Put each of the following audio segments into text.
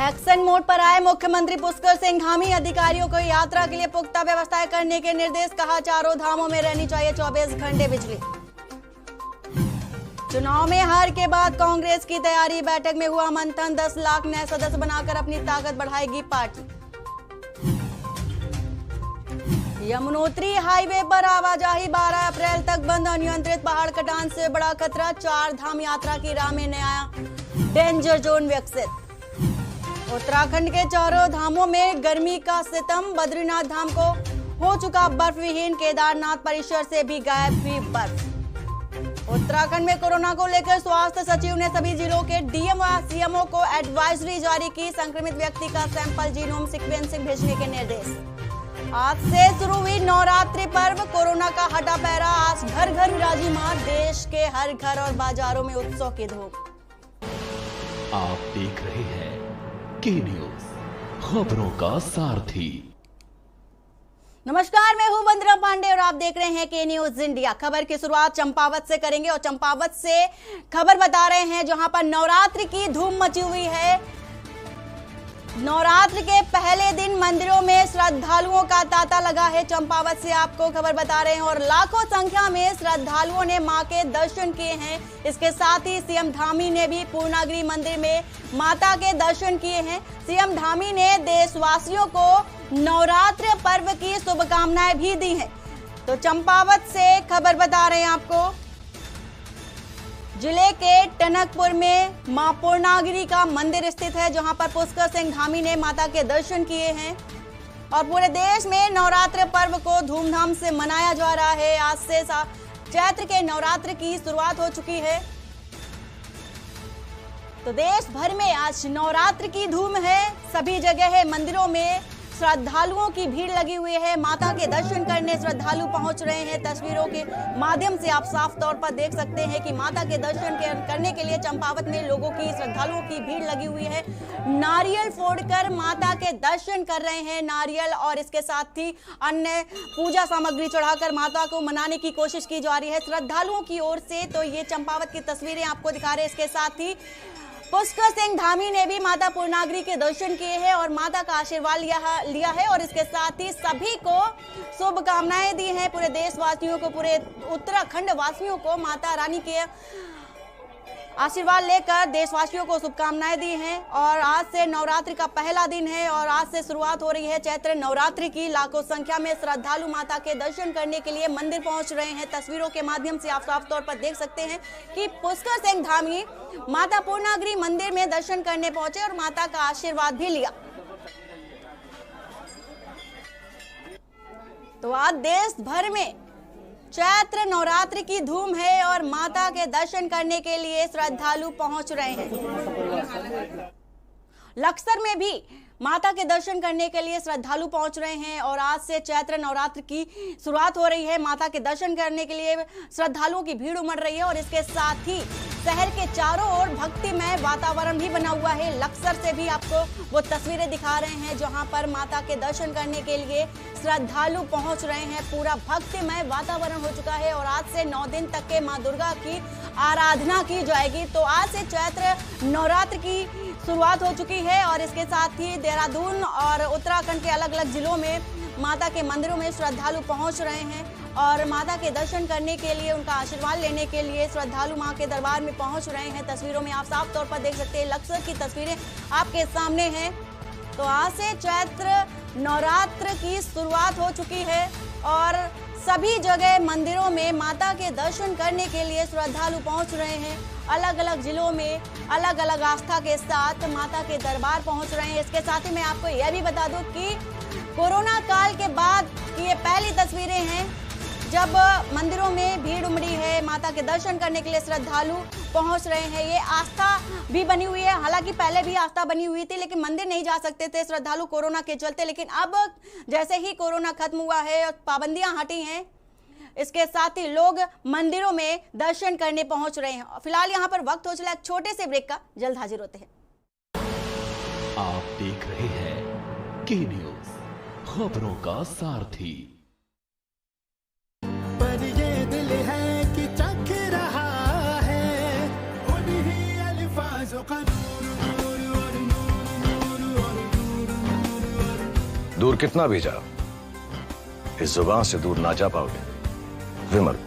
Action mode पर आए मुख्यमंत्री पुष्कर सिंह धामी। अधिकारियों को यात्रा के लिए पुख्ता व्यवस्थाएं करने के निर्देश। कहा, चारों धामों में रहनी चाहिए 24 घंटे बिजली। चुनाव में हार के बाद कांग्रेस की तैयारी। बैठक में हुआ मंथन। 10 लाख नए सदस्य बनाकर अपनी ताकत बढ़ाएगी पार्टी। यमुनोत्री हाईवे पर आवाजाही 12 अप्रैल तक बंद। अनियंत्रित पहाड़ कटान से बड़ा खतरा। 4 धाम यात्रा की राह में नया डेंजर जोन विकसित। उत्तराखंड के चारों धामों में गर्मी का सितम। बद्रीनाथ धाम को हो चुका बर्फ विहीन। केदारनाथ परिसर से भी गायब हुई बर्फ। उत्तराखंड में कोरोना को लेकर स्वास्थ्य सचिव ने सभी जिलों के डीएम व सीएमओ को एडवाइजरी जारी की। संक्रमित व्यक्ति का सैंपल जीनोम सीक्वेंसिंग भेजने के निर्देश। आज से शुरू हुई नवरात्रि पर्व। कोरोना का हटा पैरा। आज घर घर विराजिमान। देश के हर घर और बाजारों में उत्सव की धूम। आप देख रहे हैं के न्यूज, खबरों का सारथी। नमस्कार, मैं हूं वंदना पांडे और आप देख रहे हैं के न्यूज इंडिया। खबर की शुरुआत चंपावत से करेंगे और चंपावत से खबर बता रहे हैं जहां पर नवरात्रि की धूम मची हुई है। नवरात्र के पहले दिन मंदिरों में श्रद्धालुओं का तांता लगा है। चंपावत से आपको खबर बता रहे हैं और लाखों संख्या में श्रद्धालुओं ने मां के दर्शन किए हैं। इसके साथ ही सीएम धामी ने भी पूर्णागिरि मंदिर में माता के दर्शन किए हैं। सीएम धामी ने देशवासियों को नवरात्र पर्व की शुभकामनाएं भी दी हैं। तो चंपावत से खबर बता रहे हैं आपको। जिले के टनकपुर में मां पूर्णागिरि का मंदिर स्थित है जहां पर पुष्कर सिंह धामी ने माता के दर्शन किए हैं और पूरे देश में नवरात्र पर्व को धूमधाम से मनाया जा रहा है। आज से चैत्र के नवरात्र की शुरुआत हो चुकी है। तो देश भर में आज नवरात्र की धूम है। सभी जगह मंदिरों में श्रद्धालुओं की भीड़ लगी हुई है। माता के दर्शन करने श्रद्धालु पहुंच रहे हैं। तस्वीरों के माध्यम से आप साफ तौर पर देख सकते हैं कि माता के दर्शन करने के लिए चंपावत में लोगों की, श्रद्धालुओं की भीड़ लगी हुई है। नारियल फोड़कर माता के दर्शन कर रहे हैं। नारियल और इसके साथ ही अन्य पूजा सामग्री चढ़ाकर माता को मनाने की कोशिश की जा रही है श्रद्धालुओं की ओर से। तो ये चंपावत की तस्वीरें आपको दिखा रहे हैं। इसके साथ ही पुष्कर सिंह धामी ने भी माता पूर्णागिरि के दर्शन किए हैं और माता का आशीर्वाद लिया है और इसके साथ ही सभी को शुभकामनाएं दी हैं। पूरे देशवासियों को, पूरे उत्तराखंड वासियों को माता रानी के आशीर्वाद लेकर देशवासियों को शुभकामनाएं दी हैं। और आज से नवरात्रि का पहला दिन है और आज से शुरुआत हो रही है चैत्र नवरात्रि की। लाखों संख्या में श्रद्धालु माता के दर्शन करने के लिए मंदिर पहुंच रहे हैं। तस्वीरों के माध्यम से आप साफ तौर पर देख सकते हैं कि पुष्कर सिंह धामी माता पूर्णागिरि मंदिर में दर्शन करने पहुंचे और माता का आशीर्वाद भी लिया। तो आज देश भर में चैत्र नवरात्रि की धूम है और माता के दर्शन करने के लिए श्रद्धालु पहुंच रहे हैं। लक्सर में भी माता के दर्शन करने के लिए श्रद्धालु पहुंच रहे हैं और आज से चैत्र नवरात्र की शुरुआत हो रही है। माता के दर्शन करने के लिए श्रद्धालुओं की भीड़ उमड़ रही है और इसके साथ ही शहर के चारों ओर भक्तिमय वातावरण भी बना हुआ है। लक्सर से भी आपको वो तस्वीरें दिखा रहे हैं जहां पर माता के दर्शन करने के लिए श्रद्धालु पहुंच रहे हैं। पूरा भक्तिमय वातावरण हो चुका है और आज से 9 दिन तक के मां दुर्गा की आराधना की जाएगी। तो आज से चैत्र नवरात्र की शुरुआत हो चुकी है और इसके साथ ही देहरादून और उत्तराखंड के अलग अलग जिलों में माता के मंदिरों में श्रद्धालु पहुंच रहे हैं और माता के दर्शन करने के लिए, उनका आशीर्वाद लेने के लिए श्रद्धालु मां के दरबार में पहुंच रहे हैं। तस्वीरों में आप साफ तौर पर देख सकते हैं। लक्सर की तस्वीरें आपके सामने हैं। तो आज से चैत्र नवरात्र की शुरुआत हो चुकी है और सभी जगह मंदिरों में माता के दर्शन करने के लिए श्रद्धालु पहुंच रहे हैं। अलग अलग जिलों में अलग अलग आस्था के साथ माता के दरबार पहुंच रहे हैं। इसके साथ ही मैं आपको यह भी बता दूं कि कोरोना काल के बाद की ये पहली तस्वीरें हैं जब मंदिरों में भीड़ उमड़ी है। माता के दर्शन करने के लिए श्रद्धालु पहुंच रहे हैं। ये आस्था भी बनी हुई है। हालांकि पहले भी आस्था बनी हुई थी लेकिन मंदिर नहीं जा सकते थे श्रद्धालु कोरोना के चलते, लेकिन अब जैसे ही कोरोना खत्म हुआ है और पाबंदियां हटी हैं, इसके साथ ही लोग मंदिरों में दर्शन करने पहुंच रहे हैं। फिलहाल यहाँ पर वक्त हो चला एक छोटे से ब्रेक का, जल्द हाजिर होते हैं। आप देख रहे हैं के न्यूज, खबरों का सारथी। पर ये दिल है कि चख रहा है उन्हीं अल्फाजों का नूर नूर और नूर नूर दूर कितना भी जाओ, इस जुबान से दूर ना जा पाओगे। विमल,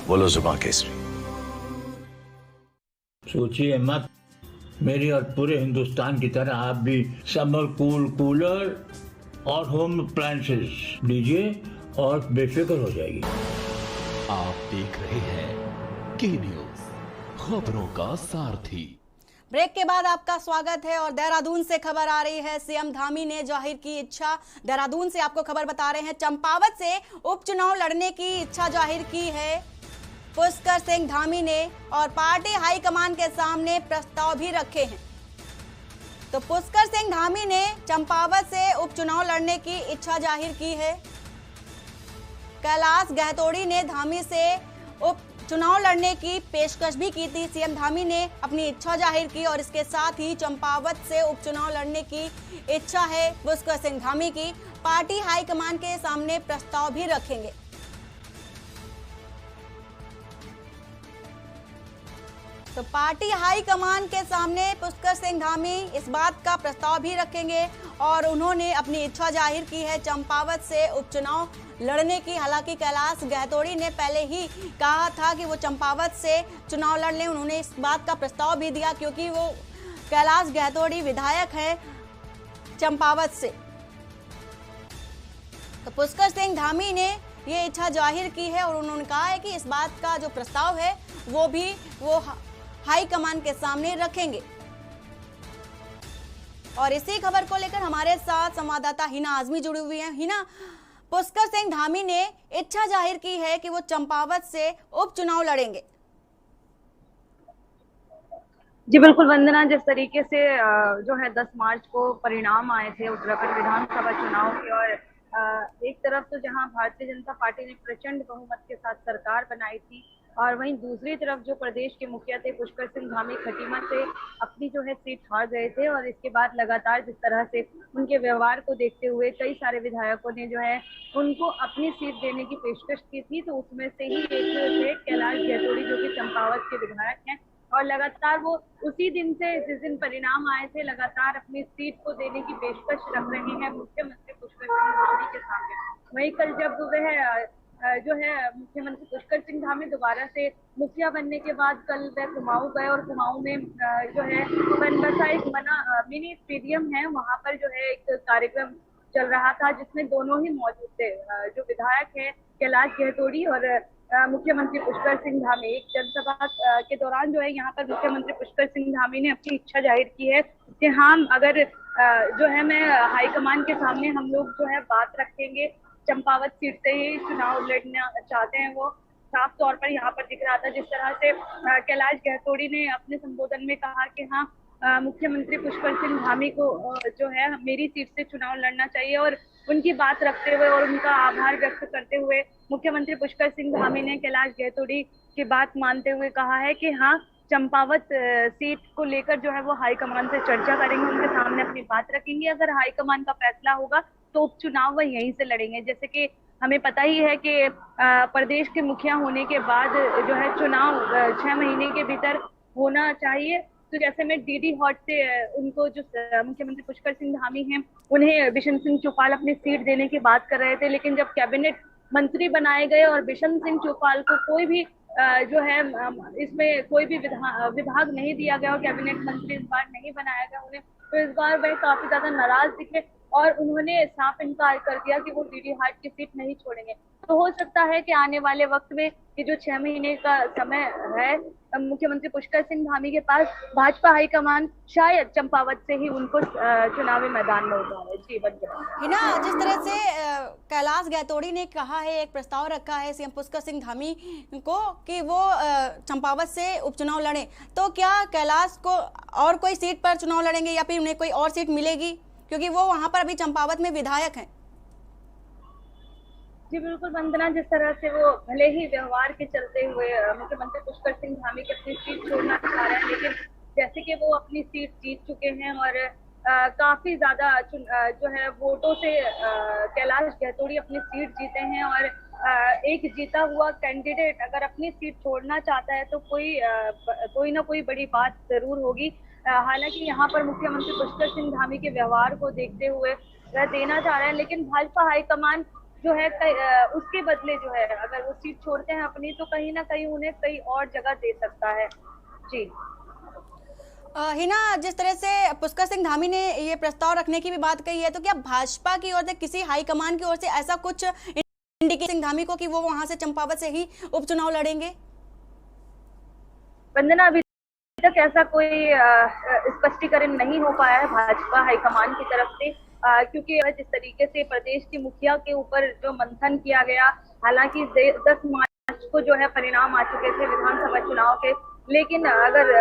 बोलो जुबान केसरी। सोचिए मत, मेरी और पूरे हिंदुस्तान की तरह आप भी समर कूलर और होम अप्लायंसेस लीजिए और बेफिक्र हो जाएगी। आप देख रहे हैं के न्यूज, खबरों का सारथी। ब्रेक के बाद आपका स्वागत है और देहरादून से खबर आ रही है। सीएम धामी ने जाहिर की इच्छा। देहरादून से आपको खबर बता रहे हैं, चंपावत से उपचुनाव लड़ने की इच्छा जाहिर की है पुष्कर सिंह धामी ने और पार्टी हाईकमान के सामने प्रस्ताव भी रखे हैं। तो पुष्कर सिंह धामी ने चंपावत से उपचुनाव लड़ने की इच्छा जाहिर की है। कैलाश गहतोड़ी ने धामी से उपचुनाव लड़ने की पेशकश भी की थी। सीएम धामी ने अपनी इच्छा जाहिर की और इसके साथ ही चंपावत से उपचुनाव लड़ने की इच्छा है पुष्कर सिंह धामी की। पार्टी हाईकमान के सामने प्रस्ताव भी रखेंगे। तो पार्टी हाईकमान के सामने पुष्कर सिंह धामी इस बात का प्रस्ताव भी रखेंगे और उन्होंने अपनी इच्छा जाहिर की है चंपावत से उपचुनाव लड़ने की। हालांकि कैलाश गहतोड़ी ने पहले ही कहा था कि वो चंपावत से चुनाव लड़ लें। उन्होंने इस बात का प्रस्ताव भी दिया क्योंकि वो कैलाश गहतोड़ी विधायक है चंपावत से। तो पुष्कर सिंह धामी ने ये इच्छा जाहिर की है और उन्होंने कहा है कि इस बात का जो प्रस्ताव है वो हाईकमान के सामने रखेंगे। और इसी खबर को लेकर हमारे साथ संवाददाता हिना आजमी जुड़ी हुई हैं। हिना, पुष्कर सिंह धामी ने इच्छा जाहिर की है कि वो चंपावत से उपचुनाव लड़ेंगे। जी बिल्कुल वंदना, जिस तरीके से जो है 10 मार्च को परिणाम आए थे उत्तराखंड विधानसभा चुनाव के और एक तरफ तो जहां भारतीय जनता पार्टी ने प्रचंड बहुमत के साथ सरकार बनाई थी और वहीं दूसरी तरफ जो प्रदेश के मुखिया थे पुष्कर सिंह धामी खटीमा से अपनी जो है सीट हार गए थे और इसके बाद लगातार जिस तरह से उनके व्यवहार को देखते हुए कई सारे विधायकों ने जो है उनको अपनी सीट देने की पेशकश की थी। तो उसमें से ही एक थे कैलाश गहतोड़ी जो कि चंपावत के विधायक हैं और लगातार वो उसी दिन से जिस दिन परिणाम आए थे लगातार अपनी सीट को देने की पेशकश रख रहे हैं मुख्यमंत्री पुष्कर सिंह धामी के सामने। वहीं कल जब वह जो है मुख्यमंत्री पुष्कर सिंह धामी दोबारा से मुखिया बनने के बाद कल वह कुमाऊं गए और कुमाऊं में जो है बनबसा एक मिनी स्टेडियम है, वहां पर जो है एक कार्यक्रम चल रहा था जिसमें दोनों ही मौजूद थे। जो विधायक है कैलाश गहतोड़ी और मुख्यमंत्री पुष्कर सिंह धामी। एक जनसभा के दौरान जो है यहाँ पर मुख्यमंत्री पुष्कर सिंह धामी ने अपनी इच्छा जाहिर की है कि हाँ, अगर जो है मैं हाईकमान के सामने हम लोग जो है बात रखेंगे, चंपावत सीट से ही चुनाव लड़ना चाहते हैं। वो साफ तौर पर यहाँ पर दिख रहा था जिस तरह से कैलाश गहतोड़ी ने अपने संबोधन में कहा कि हाँ, मुख्यमंत्री पुष्कर सिंह धामी को जो है मेरी सीट से चुनाव लड़ना चाहिए और उनकी बात रखते हुए और उनका आभार व्यक्त करते हुए मुख्यमंत्री पुष्कर सिंह धामी ने कैलाश गहतोड़ी की बात मानते हुए कहा है कि हाँ, चंपावत सीट को लेकर जो है वो हाईकमान से चर्चा करेंगे, उनके सामने अपनी बात रखेंगे। अगर हाईकमान का फैसला होगा तो उपचुनाव वह यहीं से लड़ेंगे। जैसे कि हमें पता ही है कि प्रदेश के मुखिया होने के बाद जो है चुनाव 6 महीने के भीतर होना चाहिए। तो जैसे में डीडी हॉट से उनको जो मुख्यमंत्री पुष्कर सिंह धामी हैं उन्हें बिशन सिंह चौपाल अपनी सीट देने की बात कर रहे थे, लेकिन जब कैबिनेट मंत्री बनाए गए और बिशन सिंह चौपाल को कोई भी जो है इसमें कोई भी विभाग नहीं दिया गया और कैबिनेट मंत्री इस बार नहीं बनाया गया उन्हें, तो इस बार वह काफी ज्यादा नाराज दिखे और उन्होंने साफ इनकार कर दिया कि वो डीडी हाट की सीट नहीं छोड़ेंगे। तो हो सकता है कि आने वाले वक्त में ये जो 6 महीने का समय है मुख्यमंत्री पुष्कर सिंह धामी के पास, भाजपा हाईकमान शायद चंपावत से ही उनको चुनावी मैदान में उतारे। जी हिना, जिस तरह से कैलाश गहतोड़ी ने कहा है, एक प्रस्ताव रखा है सीएम पुष्कर सिंह धामी को कि वो चंपावत से उपचुनाव लड़े, तो क्या कैलाश को और कोई सीट पर चुनाव लड़ेंगे या फिर उन्हें कोई और सीट मिलेगी, क्योंकि वो वहां पर अभी चंपावत में विधायक हैं? जी बिल्कुल वंदना, जिस तरह से वो भले ही व्यवहार के चलते हुए मुख्यमंत्री पुष्कर सिंह धामी की अपनी सीट छोड़ना चाह रहे हैं, लेकिन जैसे कि वो अपनी सीट जीत चुके हैं और काफी ज्यादा जो है वोटों से कैलाश गहतोड़ी अपनी सीट जीते हैं और एक जीता हुआ कैंडिडेट अगर अपनी सीट छोड़ना चाहता है तो कोई ना कोई बड़ी बात जरूर होगी। हालांकि यहाँ पर मुख्यमंत्री पुष्कर सिंह धामी के व्यवहार को देखते हुए वह देना चाह रहे हैं, लेकिन भाजपा हाईकमान जो है उसके बदले जो है अगर वो सीट छोड़ते हैं अपनी तो कहीं ना कहीं उन्हें कहीं और जगह दे सकता है। जी हिना, जिस तरह से पुष्कर सिंह धामी ने ये प्रस्ताव रखने की भी बात कही है, तो क्या भाजपा की ओर से किसी हाईकमान की ओर से ऐसा कुछ इंडिकेट सिंह धामी को कि वो वहां से चंपावत से ही उपचुनाव लड़ेंगे? वंदना, अभी तक ऐसा कोई स्पष्टीकरण नहीं हो पाया है भाजपा हाईकमान की तरफ से, क्योंकि जिस तरीके से प्रदेश की मुखिया के ऊपर जो मंथन किया गया, हालांकि 10 मार्च को जो है परिणाम आ चुके थे विधानसभा चुनाव के, लेकिन अगर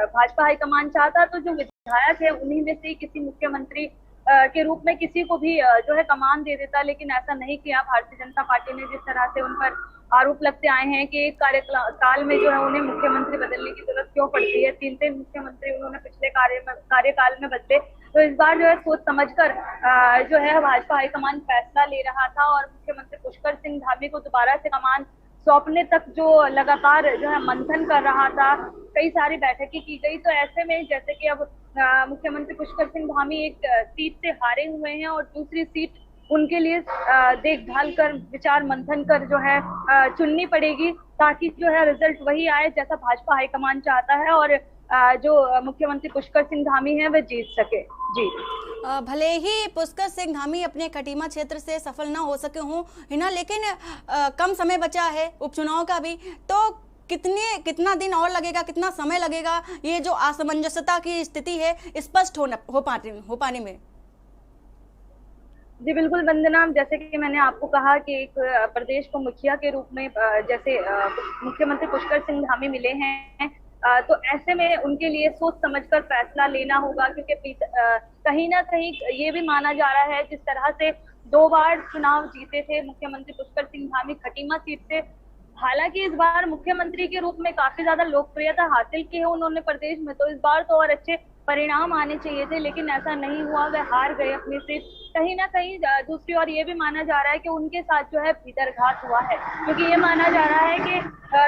भाजपा हाईकमान चाहता तो जो विधायक है उन्हीं में से किसी मुख्यमंत्री के रूप में किसी को भी जो है कमान दे देता, लेकिन ऐसा नहीं किया भारतीय जनता पार्टी ने। जिस तरह से उन पर आरोप लगते आए हैं कि एक कार्यकाल में जो है उन्हें मुख्यमंत्री बदलने की जरूरत क्यों पड़ती है, 3 मुख्यमंत्री उन्होंने पिछले कार्यकाल में बदले, तो इस बार जो है सोच समझकर जो है भाजपा हाईकमान फैसला ले रहा था और मुख्यमंत्री पुष्कर सिंह धामी को दोबारा से कमान सौंपने तक जो लगातार जो है मंथन कर रहा था, कई सारी बैठकें की गई। तो ऐसे में जैसे कि अब मुख्यमंत्री पुष्कर सिंह धामी एक सीट से हारे हुए हैं और दूसरी सीट उनके लिए देखभाल कर विचार मंथन कर जो है चुननी पड़ेगी, ताकि जो है रिजल्ट वही आए जैसा भाजपा हाईकमान चाहता है और जो मुख्यमंत्री पुष्कर सिंह धामी है वह जीत सके। जी भले ही पुष्कर सिंह धामी अपने खटीमा क्षेत्र से सफल ना हो सके हों हिना, लेकिन कम समय बचा है उपचुनाव का भी, तो कितना दिन और लगेगा, कितना समय लगेगा ये जो असमंजसता की स्थिति है स्पष्ट हो पाने में? जी बिल्कुल वंदना, जैसे कि मैंने आपको कहा कि एक प्रदेश को मुखिया के रूप में जैसे मुख्यमंत्री पुष्कर सिंह धामी मिले हैं, तो ऐसे में उनके लिए सोच समझकर फैसला लेना होगा, क्योंकि कहीं ना कहीं ये भी माना जा रहा है जिस तरह से 2 बार चुनाव जीते थे मुख्यमंत्री पुष्कर सिंह धामी खटीमा सीट से, हालांकि इस बार मुख्यमंत्री के रूप में काफी ज्यादा लोकप्रियता हासिल की है उन्होंने प्रदेश में, तो इस बार तो और अच्छे परिणाम आने चाहिए थे, लेकिन ऐसा नहीं हुआ, वे हार गए अपनी सीट। कहीं ना कहीं दूसरी ओर ये भी माना जा रहा है कि उनके साथ जो है भीतरघात हुआ है, क्योंकि ये माना जा रहा है कि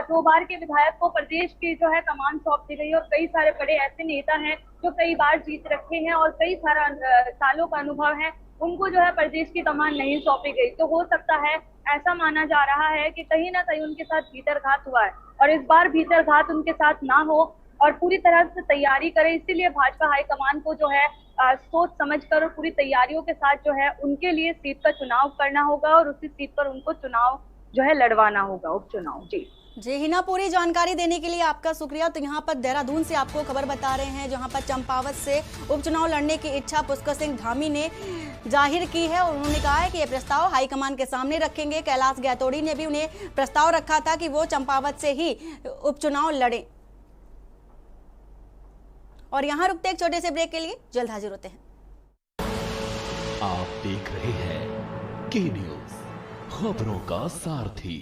2 बार के विधायक को प्रदेश की जो है कमान सौंप दी गई और कई सारे बड़े ऐसे नेता हैं जो कई बार जीत रखे हैं और कई सारा सालों का अनुभव है, उनको जो है प्रदेश की कमान नहीं सौंपी गई। तो हो सकता है, ऐसा माना जा रहा है कि कहीं ना कहीं उनके साथ भीतरघात हुआ है और इस बार भीतरघात उनके साथ ना हो और पूरी तरह से तैयारी करें। इसीलिए भाजपा हाईकमान को जो है सोच समझकर और पूरी तैयारियों के साथ जो है उनके लिए सीट का चुनाव करना होगा और उसी सीट पर उनको चुनाव जो है लड़वाना होगा, उपचुनाव। जी हिना, पूरी जानकारी देने के लिए आपका शुक्रिया। तो यहाँ पर देहरादून से आपको खबर बता रहे हैं, जहाँ पर चंपावत से उपचुनाव लड़ने की इच्छा पुष्कर सिंह धामी ने जाहिर की है और उन्होंने कहा है कि ये प्रस्ताव हाईकमान के सामने रखेंगे। कैलाश गैतोड़ी ने भी उन्हें प्रस्ताव रखा था कि वो चंपावत से ही उपचुनाव लड़े। और यहाँ रुकते एक छोटे से ब्रेक के लिए, जल्द हाजिर होते हैं। आप देख रहे हैं के न्यूज, खबरों का सारथी।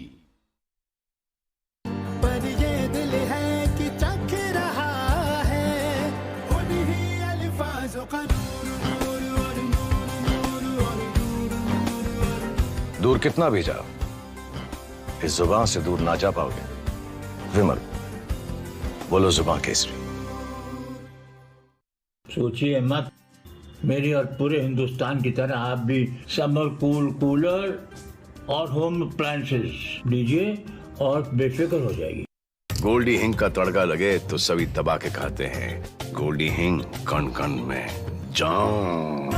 पर ये दिल है कि चख रहा है उन्हीं अल्फाज़ों का दूर कितना भी जाओ, इस जुबान से दूर ना जा पाओगे। विमल, बोलो जुबान केसरी। सोचिए मत, मेरी और पूरे हिंदुस्तान की तरह आप भी समर कूलर और होम अप्लायंसेस लीजिए और बेफिक्र हो जाएगी। गोल्डी हिंग का तड़का लगे तो सभी दबा के खाते हैं। गोल्डी हिंग, कण कण में जान।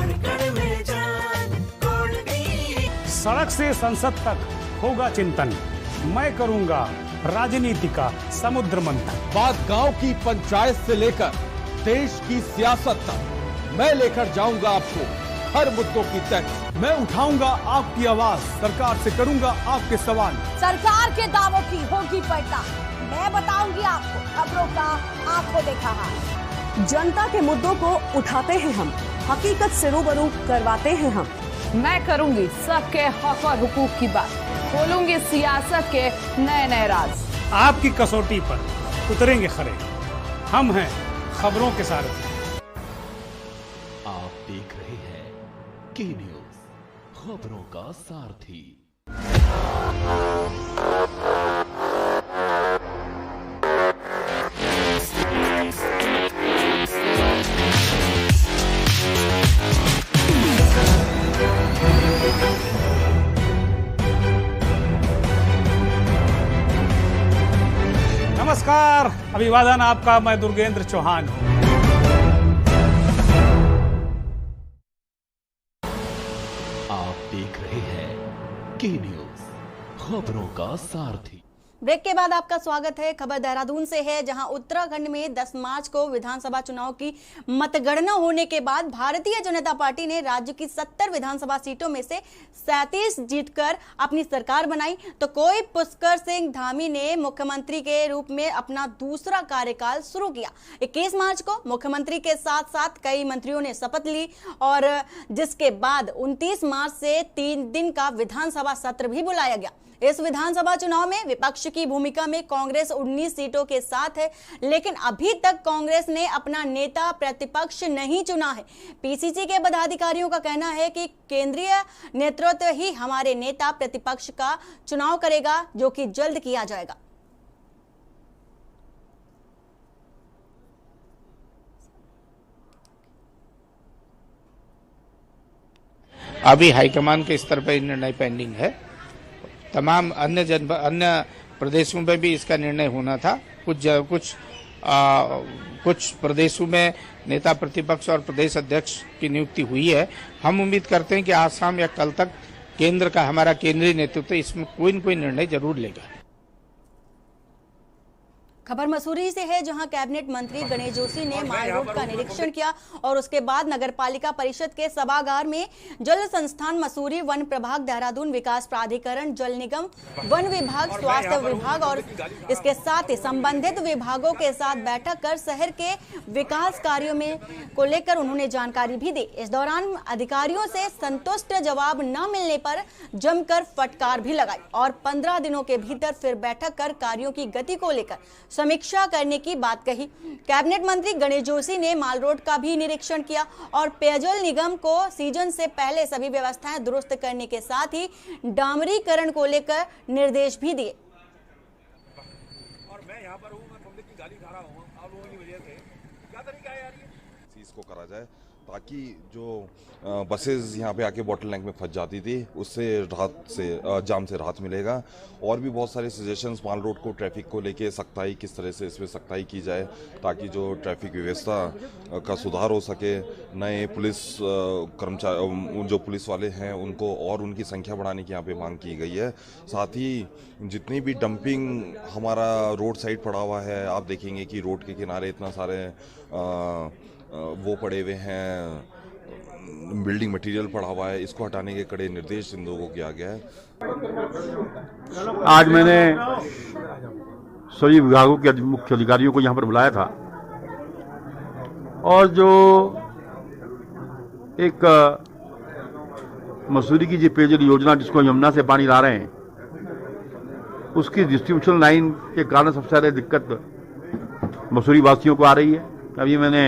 सड़क से संसद तक होगा चिंतन, मैं करूंगा राजनीति का समुद्र मंथन। बात गांव की पंचायत से लेकर देश की सियासत तक मैं लेकर जाऊंगा आपको हर मुद्दों की तक। मैं उठाऊंगा आपकी आवाज, सरकार से करूंगा आपके सवाल। सरकार के दावों की होगी पलटा, मैं बताऊंगी आपको खबरों का आंखों देखा हाल। जनता के मुद्दों को उठाते हैं हम, हकीकत से रूबरू करवाते हैं हम। मैं करूंगी सबके हक और हुकूक की बात, खोलूंगी सियासत के नए नए राज। आपकी कसौटी पर उतरेंगे खरे, हम हैं खबरों के सारथी। आप देख रहे हैं के न्यूज, खबरों का सारथी। अभिवादन आपका, मैं दुर्गेंद्र चौहान हूँ। आप देख रहे हैं के न्यूज, खबरों का सारथी। ब्रेक के बाद आपका स्वागत है। खबर देहरादून से है, जहां उत्तराखंड में 10 मार्च को विधानसभा चुनाव की मतगणना होने के बाद भारतीय जनता पार्टी ने राज्य की 70 विधानसभा सीटों में से 37 जीतकर अपनी सरकार बनाई। तो कोई पुष्कर सिंह धामी ने मुख्यमंत्री के रूप में अपना दूसरा कार्यकाल शुरू किया। 21 मार्च को मुख्यमंत्री के साथ साथ कई मंत्रियों ने शपथ ली और जिसके बाद 29 मार्च से 3 दिन का विधानसभा सत्र भी बुलाया गया। इस विधानसभा चुनाव में विपक्ष की भूमिका में कांग्रेस 19 सीटों के साथ है, लेकिन अभी तक कांग्रेस ने अपना नेता प्रतिपक्ष नहीं चुना है। पीसीसी के पदाधिकारियों का कहना है कि केंद्रीय नेतृत्व ही हमारे नेता प्रतिपक्ष का चुनाव करेगा, जो कि जल्द किया जाएगा। अभी हाईकमान के स्तर पर निर्णय पेंडिंग है। तमाम अन्य प्रदेशों में भी इसका निर्णय होना था। कुछ प्रदेशों में नेता प्रतिपक्ष और प्रदेश अध्यक्ष की नियुक्ति हुई है। हम उम्मीद करते हैं कि आज शाम या कल तक केंद्र का हमारा केंद्रीय नेतृत्व इसमें कोई न कोई निर्णय जरूर लेगा। खबर मसूरी से है, जहां कैबिनेट मंत्री गणेश जोशी ने माल रोड का निरीक्षण किया और उसके बाद नगरपालिका परिषद के सभागार में जल संस्थान मसूरी, वन प्रभाग देहरादून, विकास प्राधिकरण, जल निगम, वन विभाग, स्वास्थ्य विभाग और इसके साथ ही संबंधित विभागों के साथ बैठक कर शहर के विकास कार्यों में को लेकर उन्होंने जानकारी भी दी। इस दौरान अधिकारियों से संतुष्ट जवाब न मिलने पर जमकर फटकार भी लगाई और 15 दिनों के भीतर फिर बैठक कर कार्यों की गति को लेकर समीक्षा करने की बात कही। कैबिनेट मंत्री गणेश जोशी ने माल रोड का भी निरीक्षण किया और पेयजल निगम को सीजन से पहले सभी व्यवस्थाएं दुरुस्त करने के साथ ही डामरीकरण को लेकर निर्देश भी दिए। और मैं यहाँ पर हूँ, मैं पब्लिक की गाली खा रहा हूँ आप लोगों की वजह से। क्या तरीका है यार ये? इसको करा जाए ताकि जो बसेस यहाँ पे आके बॉटल नेक में फंस जाती थी, उससे जाम से राहत मिलेगा। और भी बहुत सारे सजेशंस माल रोड को ट्रैफिक को लेके सख्ताई, किस तरह से इसमें सख्ताई की जाए ताकि जो ट्रैफिक व्यवस्था का सुधार हो सके। नए पुलिस कर्मचारी जो पुलिस वाले हैं उनको और उनकी संख्या बढ़ाने की यहाँ पे मांग की गई है। साथ ही जितनी भी डंपिंग हमारा रोड साइड पड़ा हुआ है, आप देखेंगे कि रोड के किनारे इतना सारे वो पड़े हुए हैं, बिल्डिंग मटेरियल पड़ा हुआ है, इसको हटाने के कड़े निर्देश इन लोगों को किया गया है। आज मैंने सभी विभागों के मुख्य अधिकारियों को यहाँ पर बुलाया था और जो एक मसूरी की जो पेयजल योजना जिसको यमुना से पानी ला रहे हैं, उसकी डिस्ट्रीब्यूशन लाइन के कारण सबसे ज़्यादा दिक्कत मसूरी वासियों को आ रही है। अभी मैंने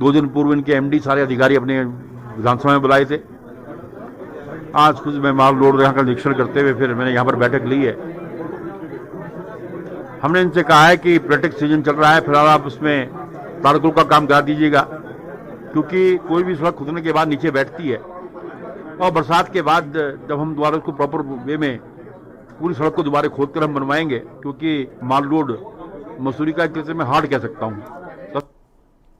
2 दिन पूर्व इनके एमडी सारे अधिकारी अपने विधानसभा में बुलाए थे। आज खुद मैं माल रोड यहाँ का निरीक्षण करते हुए फिर मैंने यहाँ पर बैठक ली है। हमने इनसे कहा है कि पर्यटक सीजन चल रहा है, फिलहाल आप उसमें सड़कों का काम करा दीजिएगा, क्योंकि कोई भी सड़क खुदने के बाद नीचे बैठती है और बरसात के बाद जब हम दोबारा उसको प्रॉपर वे में पूरी सड़क को दोबारा खोद कर हम बनवाएंगे, क्योंकि माल रोड मसूरी का एक तरह से मैं हार्ड कह सकता हूँ।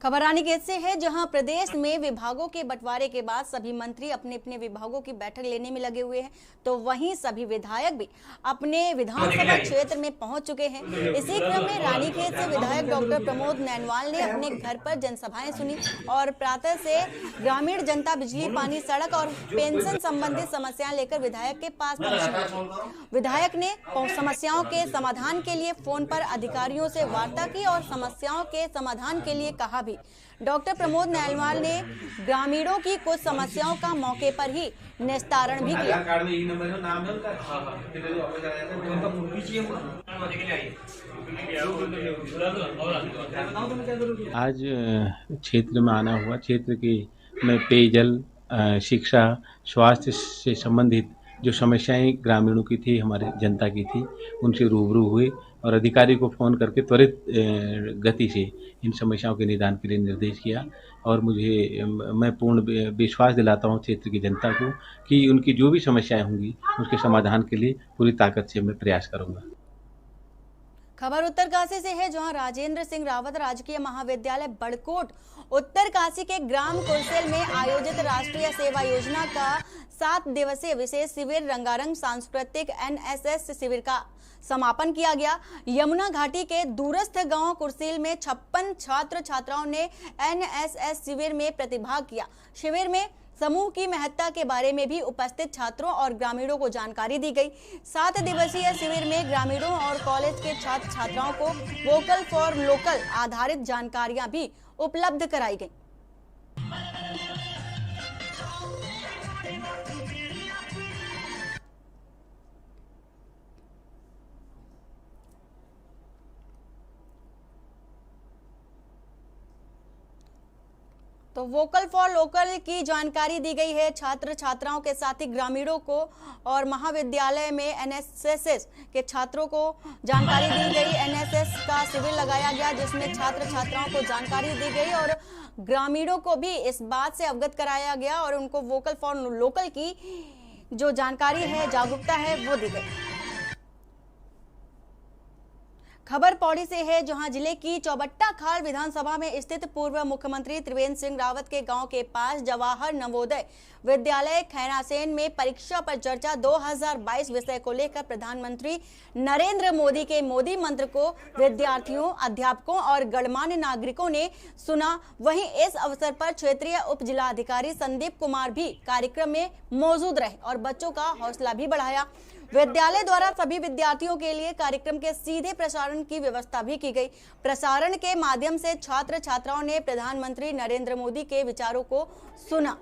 खबर रानीखेत से है, जहां प्रदेश में विभागों के बंटवारे के बाद सभी मंत्री अपने अपने विभागों की बैठक लेने में लगे हुए हैं, तो वहीं सभी विधायक भी अपने विधानसभा क्षेत्र में पहुंच चुके हैं। इसी क्रम में रानीखेत से विधायक डॉक्टर प्रमोद नैनवाल ने अपने घर पर जनसभाएं सुनी और प्रातः से ग्रामीण जनता बिजली, पानी, सड़क और पेंशन संबंधित समस्याएं लेकर विधायक के पास पहुंची। विधायक ने समस्याओं के समाधान के लिए फोन पर अधिकारियों से वार्ता की और समस्याओं के समाधान के लिए कहा भी। डॉक्टर प्रमोद नैनवाल ने ग्रामीणों की कुछ समस्याओं का मौके पर ही निस्तारण भी किया। आज क्षेत्र में आना हुआ, क्षेत्र के में पेयजल, शिक्षा, स्वास्थ्य से संबंधित जो समस्याएं ग्रामीणों की थी, हमारे जनता की थी, उनसे रूबरू हुए और अधिकारी को फ़ोन करके त्वरित गति से इन समस्याओं के निदान के लिए निर्देश किया। और मैं पूर्ण विश्वास दिलाता हूं क्षेत्र की जनता को कि उनकी जो भी समस्याएं होंगी उसके समाधान के लिए पूरी ताकत से मैं प्रयास करूंगा। खबर उत्तरकाशी से है, जहां राजेंद्र सिंह रावत राजकीय महाविद्यालय बड़कोट उत्तरकाशी के ग्राम कुरसेल में आयोजित राष्ट्रीय सेवा योजना का 7 दिवसीय विशेष शिविर रंगारंग सांस्कृतिक NSS शिविर का समापन किया गया। यमुना घाटी के दूरस्थ गांव कुरसेल में 56 छात्र छात्राओं ने NSS शिविर में प्रतिभाग किया। शिविर में समूह की महत्ता के बारे में भी उपस्थित छात्रों और ग्रामीणों को जानकारी दी गई। 7 दिवसीय शिविर में ग्रामीणों और कॉलेज के छात्र छात्राओं को वोकल फॉर लोकल आधारित जानकारियां भी उपलब्ध कराई गई। तो वोकल फॉर लोकल की जानकारी दी गई है छात्र छात्राओं के साथ ही ग्रामीणों को, और महाविद्यालय में NSS के छात्रों को जानकारी दी गई। NSS का शिविर लगाया गया जिसमें छात्र छात्राओं को जानकारी दी गई और ग्रामीणों को भी इस बात से अवगत कराया गया और उनको वोकल फॉर लोकल की जो जानकारी है, जागरूकता है, वो दी गई। खबर पौड़ी से है, जहां जिले की चौबट्टा खाल विधानसभा में स्थित पूर्व मुख्यमंत्री त्रिवेंद्र सिंह रावत के गांव के पास जवाहर नवोदय विद्यालय खैरासेन में परीक्षा पर चर्चा 2022 विषय को लेकर प्रधानमंत्री नरेंद्र मोदी के मोदी मंत्र को विद्यार्थियों, अध्यापकों और गणमान्य नागरिकों ने सुना। वहीं इस अवसर पर क्षेत्रीय उप जिलाधिकारी संदीप कुमार भी कार्यक्रम में मौजूद रहे और बच्चों का हौसला भी बढ़ाया। विद्यालय द्वारा सभी विद्यार्थियों के लिए कार्यक्रम के सीधे प्रसारण की व्यवस्था भी की गई। प्रसारण के माध्यम से छात्र छात्राओं ने प्रधानमंत्री नरेंद्र मोदी के विचारों को सुना।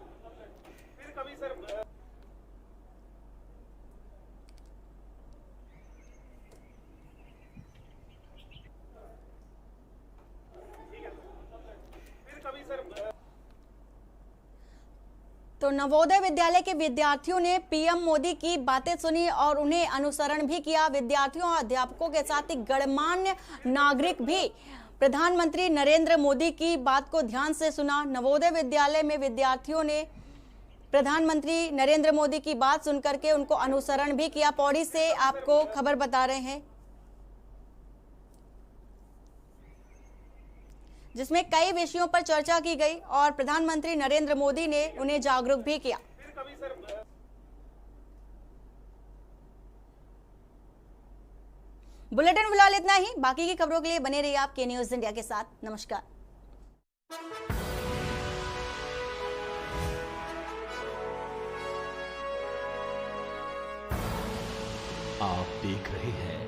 तो नवोदय विद्यालय के विद्यार्थियों ने PM मोदी की बातें सुनी और उन्हें अनुसरण भी किया। विद्यार्थियों और अध्यापकों के साथ ही गणमान्य नागरिक भी प्रधानमंत्री नरेंद्र मोदी की बात को ध्यान से सुना। नवोदय विद्यालय में विद्यार्थियों ने प्रधानमंत्री नरेंद्र मोदी की बात सुनकर के उनको अनुसरण भी किया। पौड़ी से आपको खबर बता रहे हैं, जिसमें कई विषयों पर चर्चा की गई और प्रधानमंत्री नरेंद्र मोदी ने उन्हें जागरूक भी किया। बुलेटिन फिलहाल इतना ही। बाकी की खबरों के लिए बने रहिए आप के न्यूज इंडिया के साथ। नमस्कार। आप देख रहे हैं